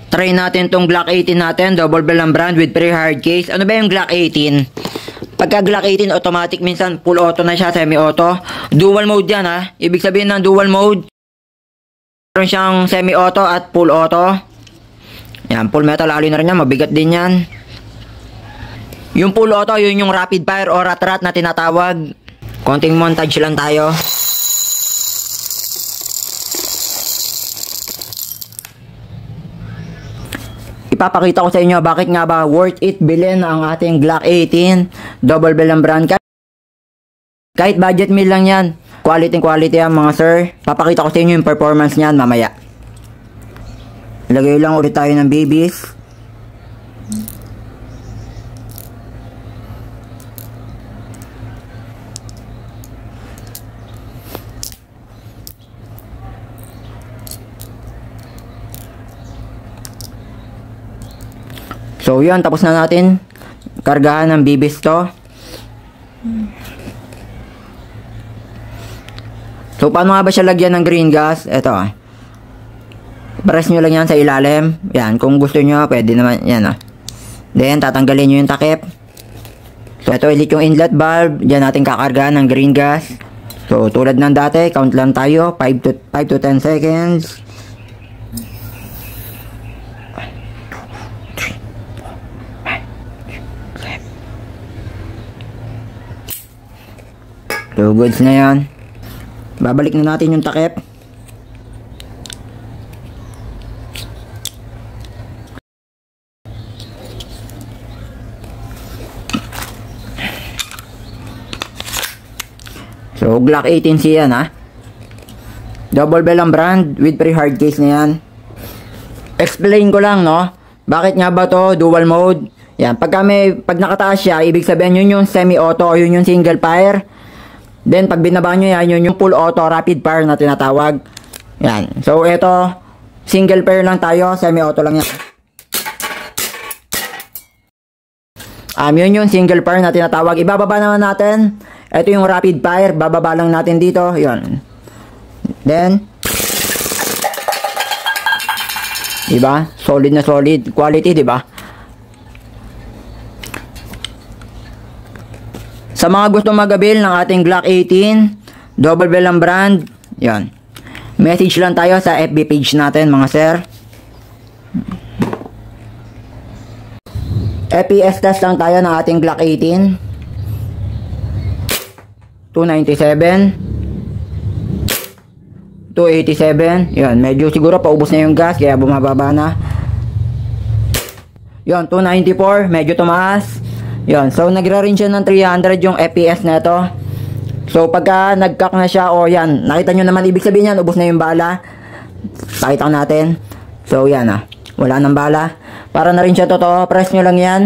Try natin tong Glock 18 natin, double barrel ang brand with pre-hard case. Ano ba yung Glock 18? Pagka Glock 18 automatic, minsan full auto na siya, semi-auto. Dual mode yan ha. Ibig sabihin ng dual mode, meron siyang semi-auto at full auto. Yan, full metal alloy na rin yan, mabigat din yan. Yung full auto, yun yung rapid fire o rat-rat na tinatawag. Konting montage lang tayo. Ipapakita ko sa inyo bakit nga ba worth it bilhin ang ating Glock 18 double barrel brand. Kahit budget meal lang yan, quality yan mga sir. Papakita ko sa inyo yung performance niyan mamaya. Lagay lang ulit tayo ng babies. So yun, tapos na natin kargahan ng bibis to. So paano nga ba siya lagyan ng green gas? Ito press nyo lang yan sa ilalim. Yan, kung gusto nyo pwede naman yan Then tatanggalin nyo yung takip. So ito ulit yung inlet valve. Diyan natin kakargahan ng green gas. So tulad ng dati, count lang tayo 5 to 10 seconds. So goods na yan. Babalik na natin yung takip. So Glock 18C yan double barrel ang brand with pre-hard case na yan. Explain ko lang bakit nga ba to dual mode. Yan, pag nakataas siya, ibig sabihin yun yung semi-auto o yun yung single fire. Then, pag binaba nyo yan, yun yung full auto rapid fire na tinatawag. Yan. So, ito, single fire lang tayo, semi-auto lang yan. Yun yung single fire na tinatawag. Ibababa naman natin. Ito yung rapid fire. Bababa lang natin dito. Yun. Then, diba? Solid na solid. Quality, diba? Sa mga gusto mag-avail ng ating Glock 18 double barrel ang brand, yan. Message lang tayo sa FB page natin mga sir. FPS test lang tayo ng ating Glock 18. 297 287. Yan, medyo siguro paubos na yung gas kaya bumababa na. Yan, 294, medyo tumaas. Yan, so nagra-range siya ng 300 yung FPS na ito. So pagka nag-cock na siya, yan, nakita nyo naman ibig sabihin yan, ubos na yung bala. Pakita natin. So yan wala nang bala. Para na rin siya totoo, press nyo lang yan.